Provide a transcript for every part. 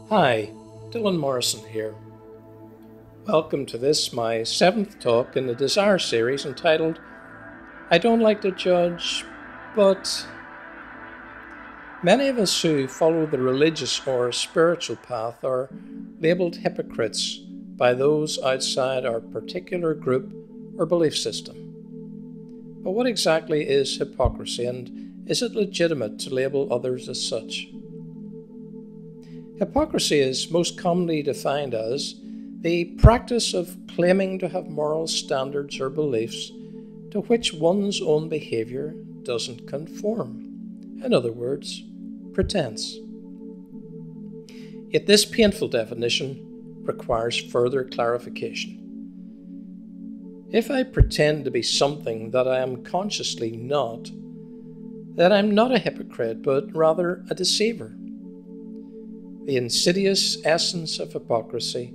Hi, Dylan Morrison here. Welcome to this, my 7th talk in the Desire series entitled I Don't Like to Judge, but many of us who follow the religious or spiritual path are labelled hypocrites by those outside our particular group or belief system. But what exactly is hypocrisy, and is it legitimate to label others as such? Hypocrisy is most commonly defined as the practice of claiming to have moral standards or beliefs to which one's own behaviour doesn't conform. In other words, pretense. Yet this painful definition requires further clarification. If I pretend to be something that I am consciously not, then I'm not a hypocrite, but rather a deceiver. The insidious essence of hypocrisy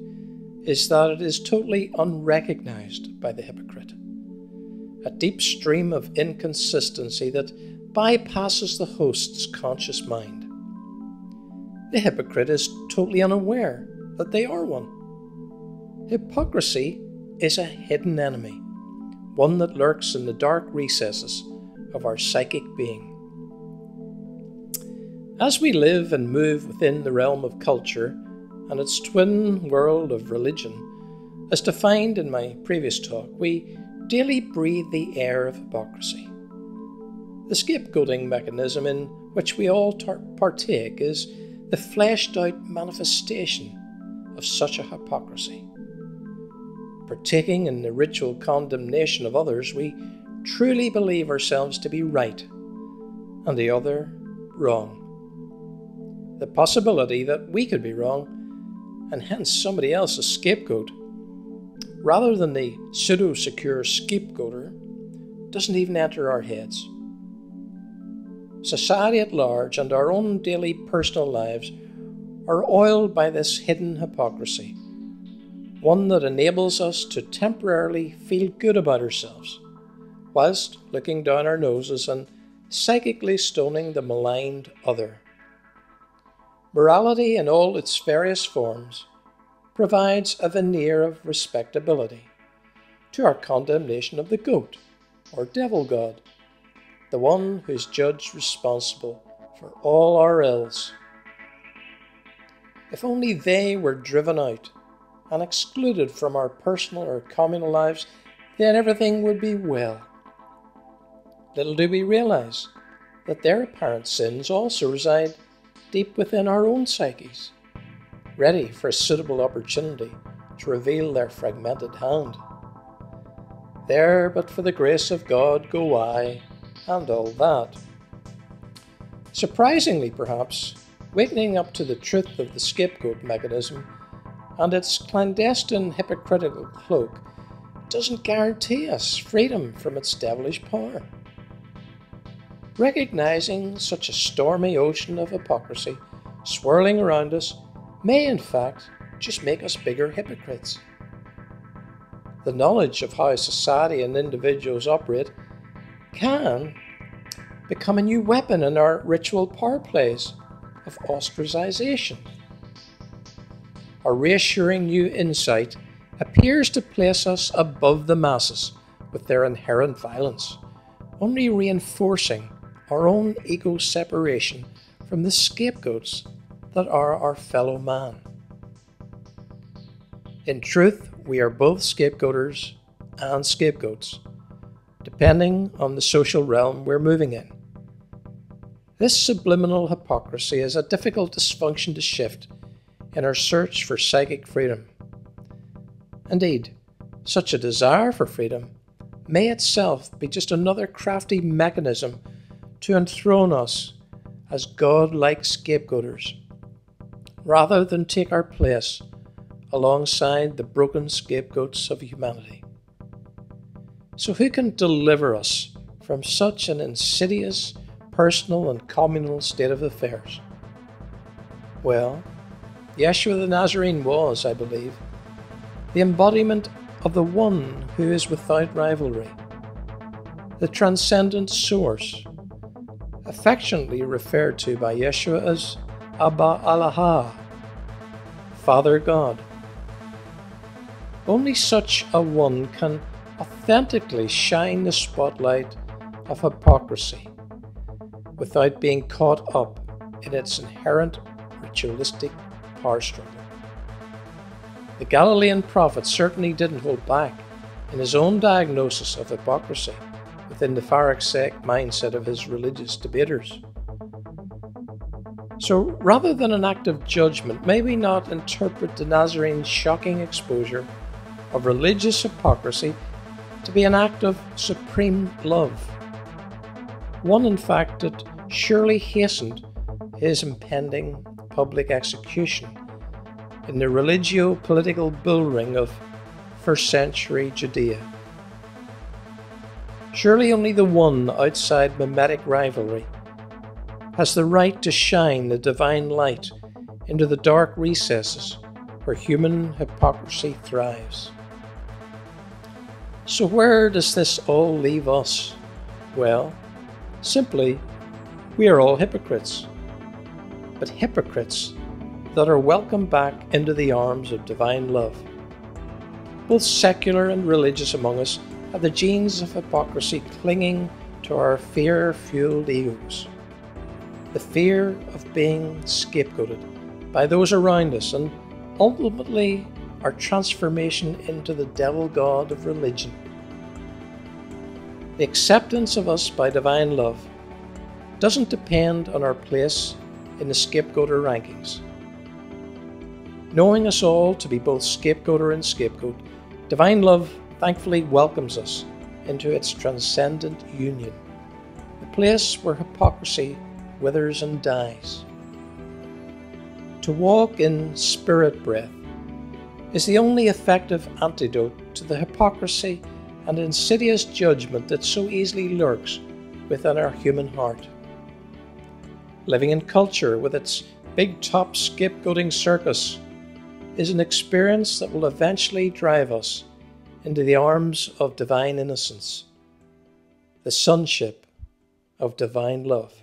is that it is totally unrecognized by the hypocrite. A deep stream of inconsistency that bypasses the host's conscious mind. The hypocrite is totally unaware that they are one. Hypocrisy is a hidden enemy, one that lurks in the dark recesses of our psychic being. As we live and move within the realm of culture and its twin world of religion, as defined in my previous talk, we daily breathe the air of hypocrisy. The scapegoating mechanism in which we all partake is the fleshed-out manifestation of such a hypocrisy. Partaking in the ritual condemnation of others, we truly believe ourselves to be right and the other wrong. The possibility that we could be wrong and hence somebody else a scapegoat, rather than the pseudo-secure scapegoater, doesn't even enter our heads. Society at large and our own daily personal lives are oiled by this hidden hypocrisy, one that enables us to temporarily feel good about ourselves, whilst looking down our noses and psychically stoning the maligned other. Morality in all its various forms provides a veneer of respectability to our condemnation of the goat or devil god, the one who's judged responsible for all our ills. If only they were driven out and excluded from our personal or communal lives, then everything would be well. Little do we realize that their apparent sins also reside deep within our own psyches, ready for a suitable opportunity to reveal their fragmented hand. There but for the grace of God go I, and all that. Surprisingly, perhaps, wakening up to the truth of the scapegoat mechanism and its clandestine hypocritical cloak doesn't guarantee us freedom from its devilish power. Recognizing such a stormy ocean of hypocrisy swirling around us may in fact just make us bigger hypocrites. The knowledge of how society and individuals operate can become a new weapon in our ritual power plays of ostracization. A reassuring new insight appears to place us above the masses with their inherent violence, only reinforcing our own ego separation from the scapegoats that are our fellow man. In truth, we are both scapegoaters and scapegoats, depending on the social realm we're moving in. This subliminal hypocrisy is a difficult dysfunction to shift in our search for psychic freedom. Indeed, such a desire for freedom may itself be just another crafty mechanism to enthrone us as God-like scapegoaters, rather than take our place alongside the broken scapegoats of humanity. So who can deliver us from such an insidious personal and communal state of affairs? Well, Yeshua the Nazarene was, I believe, the embodiment of the one who is without rivalry, the transcendent source, affectionately referred to by Yeshua as Abba Allah, Father God. Only such a one can authentically shine the spotlight of hypocrisy without being caught up in its inherent ritualistic power struggle. The Galilean prophet certainly didn't hold back in his own diagnosis of hypocrisy within the Pharisaic mindset of his religious debaters. So rather than an act of judgment, may we not interpret the Nazarene's shocking exposure of religious hypocrisy to be an act of supreme love, one in fact that surely hastened his impending public execution in the religio-political bullring of first century Judea. Surely only the one outside mimetic rivalry has the right to shine the divine light into the dark recesses where human hypocrisy thrives. So where does this all leave us? Well, simply, we are all hypocrites, but hypocrites that are welcomed back into the arms of divine love. Both secular and religious among us have the genes of hypocrisy clinging to our fear-fueled egos. The fear of being scapegoated by those around us, and ultimately our transformation into the devil god of religion. The acceptance of us by divine love doesn't depend on our place in the scapegoater rankings. Knowing us all to be both scapegoater and scapegoat, divine love thankfully welcomes us into its transcendent union, the place where hypocrisy withers and dies. To walk in spirit breath is the only effective antidote to the hypocrisy and insidious judgment that so easily lurks within our human heart. Living in culture with its big top scapegoating circus is an experience that will eventually drive us into the arms of divine innocence, the sonship of divine love.